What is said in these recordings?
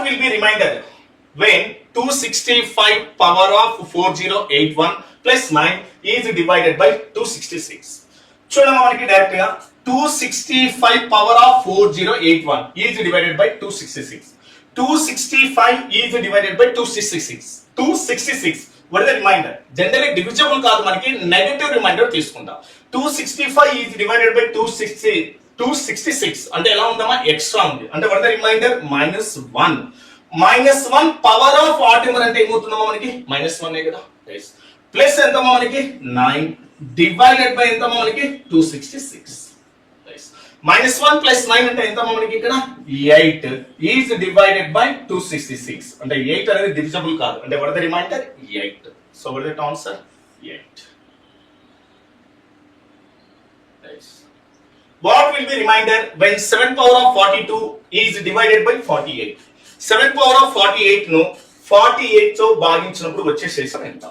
What will be remainder when 265 power of 4081 plus 9 is divided by 266? చూడండి మనకి direct గా 265 power of 4081 is divided by 266. 265 is divided by 266. 266 what is the remainder? Generally divisible కాదు, మనకి negative remainder తీసుకుంటాం. 265 is divided by 266 అంటే ఎలా ఉందమ్మా, extra ఉంది అంటే what is the remainder? -1. -1 power of what ever అంటే ఏమవుతుందమ్మా మనకి -1 కదా. ప్లస్ ఎంతమ్మా మనకి 9 డివైడెడ్ బై ఎంతమ్మా మనకి 266. -1 ప్లస్ 9 అంటే ఎంతమ్మా మనకి ఇక్కడ 8 ఈజ్ డివైడెడ్ బై 266 అంటే 8 అనేది డివిజిబుల్ కాదు అంటే what is the remainder? 8. So what is the answer? 8. What will be remainder when 7 power of 42 is divided by 48? 7 power of 48 ను 48 తో భాగించినప్పుడు వచ్చే శేషం ఎంత?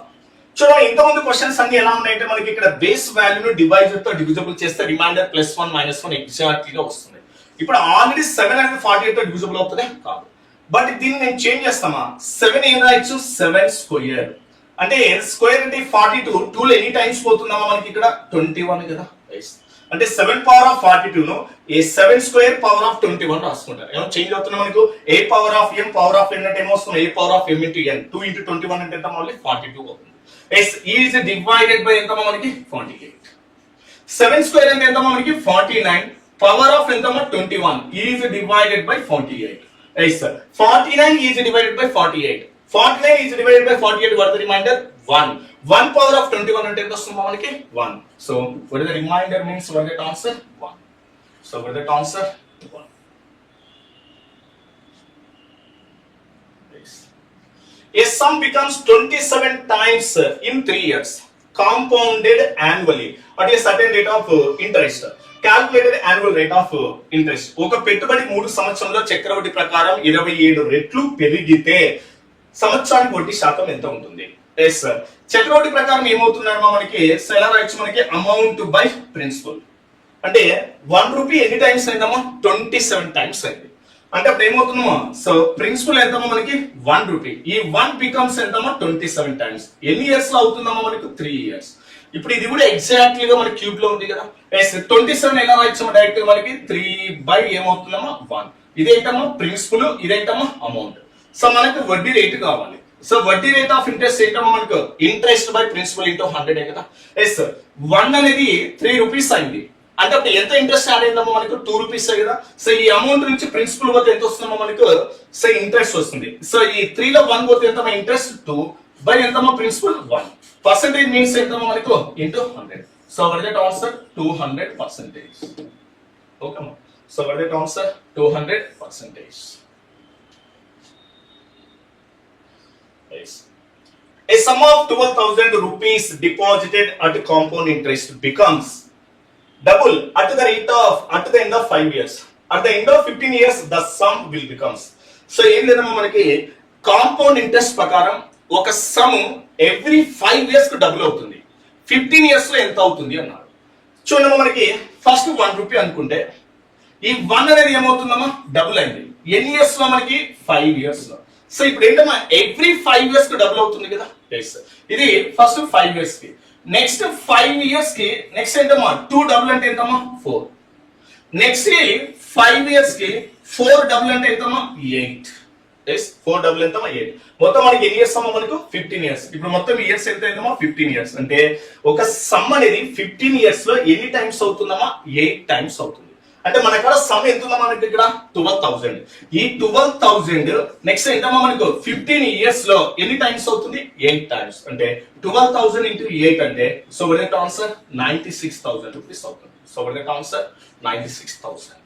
చూడండి ఇంతకుముందు క్వశ్చన్స్ అన్ని ఎలా ఉన్నాయంటే మనకి ఇక్కడ బేస్ వాల్యూను డివైజర్ తో డివిజిబుల్ చేస్తే రిమైండర్ +1 -1 ఎగ్జాక్ట్లీ గా వస్తుంది. ఇప్పుడు ఆల్రెడీ 7 అనేది 48 తో డివిజిబుల్ అవుతుందా? కాదు. బట్ దీన్ని నేను చేంజ్ చేస్తామా, 7 ఏం రాయొచ్చు 7 స్క్వేర్ అంటే స్క్వేర్ అంటే 42 2 లో ఎన్ని టైమ్స్ పోతుందమ్మా మనకి ఇక్కడ 21 కదా. అంటే 7 పవర్ ఆఫ్ 42 ను ఏ 7 స్క్వేర్ పవర్ ఆఫ్ 21 రాసుకుంటారు. ఏమో చేంజ్ అవుతున్నా మనకు a power of m power of n అంటే ఏమో వస్తుంది a power of m into n 2 into 21 అంటే ఎంత మళ్ళీ 42 అవుతుంది. s ఈజ్ డివైడెడ్ బై ఎంత మనకి 48. 7 స్క్వేర్ అంటే ఎంత మనకి 49 పవర్ ఆఫ్ ఎంత 21 is divided by 48. yes sir 49 is divided by 48. 49 is divided by 48. What is the remainder? 1. 1 power of 21 అంటే ఎంత వస్తుంది మనకి 1. So what is the remainder means? What is the answer? 1. So what is the answer? 1. Yes. A sum becomes 27 times in 3 years compounded annually at a certain rate of interest. Calculated annual rate of interest. ఒక పెట్టుబడి 3 సంవత్సరాల్లో చక్రవడ్డీ ప్రకారం 27 రెట్లు పెరిగితే సంవత్సరానికి వడ్డీ శాతం ఎంత ఉంటుంది? ఎస్ సార్ చక్రవడ్డీ ప్రకారం ఏమవుతుందమ్మా మనకి ఎలా రాయొచ్చు మనకి అమౌంట్ బై ప్రిన్సిపల్ అంటే 1 రూపీ ఎన్ని టైమ్స్ అయిందమ్మా 27 టైమ్స్ అయింది అంటే అప్పుడు ఏమవుతుందమ్మా సో ప్రిన్సిపల్ ఎంతమ్మా మనకి 1 రూపీ ఈ 1 బికమ్స్ ఎంతమ్మా 27 టైమ్స్ ఎన్ని ఇయర్స్ లో అవుతుందమ్మా మనకి 3 ఇయర్స్. ఇప్పుడు ఇది కూడా ఎగ్జాక్ట్లీ గా మన క్యూబ్ లో ఉంది కదా. ఎస్ 27 ఎలా రాయొచ్చు డైరెక్ట్ మనకి 3 బై ఏమవుతుందమ్మా 1 ఇదేంటమ్మా ప్రిన్సిపల్ ఇదేంటమ్మా అమౌంట్. సో మనకు వడ్డీ రేటు కావాలి. సో వడ్డీ రేట్ ఆఫ్ ఇంట్రెస్ట్ ఏంటమ్మా మనకు ఇంట్రెస్ట్ బై ప్రిన్సిపల్ ఇంటూ 100 కదా. ఎస్ 1 అనేది 3 రూపీస్ అయింది అంటే అప్పుడు ఎంత ఇంట్రెస్ట్ యాడ్ అయిందమ్మా మనకు 2 రూపీస్ కదా. సో ఈ అమౌంట్ నుంచి ప్రిన్సిపల్ పోతే ఎంత వస్తుందమ్మా మనకు సో ఇంట్రెస్ట్ వస్తుంది. సో ఈ 3 లో 1 పోతే ఎంతమ్మా ఇంట్రెస్ట్ 2 బై ఎంతమ్మా ప్రిన్సిపల్ 1 పర్సెంటేజ్ మీన్స్ ఎంతమ్మా మనకు into 100. So what is the answer? 200%. Okay so what is the answer? 200%. A sum of 12,000 rupees deposited at compound interest becomes double at the end of 5 years. At the end of 15 years, the sum will becomes. So, ఏం లేదమ్మా మనకి compound interest ప్రకారం ఒక some every 5 years కు double అవుతుంది. 15 years లో ఎంత అవుతుంది అన్నారు. చూడమ్మా మనకి ఫస్ట్ 1 రూపీ అనుకుంటే ఈ 1 అనేది ఏమవుతుందమ్మా డబుల్ అయింది ఎన్ని ఇయర్స్ లో మనకి 5 ఇయర్స్ లో. సో ఇప్పుడు ఏంటమ్మా ఎవ్రీ 5 ఇయర్స్ కి డబుల్ అవుతుంది కదా. ఇది ఫస్ట్ 5 ఇయర్స్ కి నెక్స్ట్ 5 ఇయర్స్ కి నెక్స్ట్ ఏంటమ్మా 2 డబుల్ అంటే ఎంతమ్మా 4 నెక్స్ట్ 5 ఇయర్స్ కి 4 డబుల్ అంటే ఎంతమ్మా 8. 4 డబుల్ ఎంతమ్మా 8 మొత్తం మనకి ఎన్ని ఇయర్స్ అమ్మా మనకు 15 ఇయర్స్. ఇప్పుడు మొత్తం ఇయర్స్ ఎంత అయిందమ్మా 15 ఇయర్స్ అంటే ఒక సమ్ అనేది 15 ఇయర్స్ లో ఎన్ని టైమ్స్ అవుతుందమ్మా 8 టైమ్స్ అవుతుంది. అంటే మన కాడ సమ్ ఎంత ఉందమ్మా మనకి ఇక్కడ 12,000. ఈ 12,000 నెక్స్ట్ ఏంటమ్మా మనకు 15 ఇయర్స్ లో ఎన్ని టైమ్స్ అవుతుంది 8 టైమ్స్ అంటే 12,000 into 8 అంటే so what is the answer? 96,000 rupees అవుతుంది. So what is the answer? 96,000.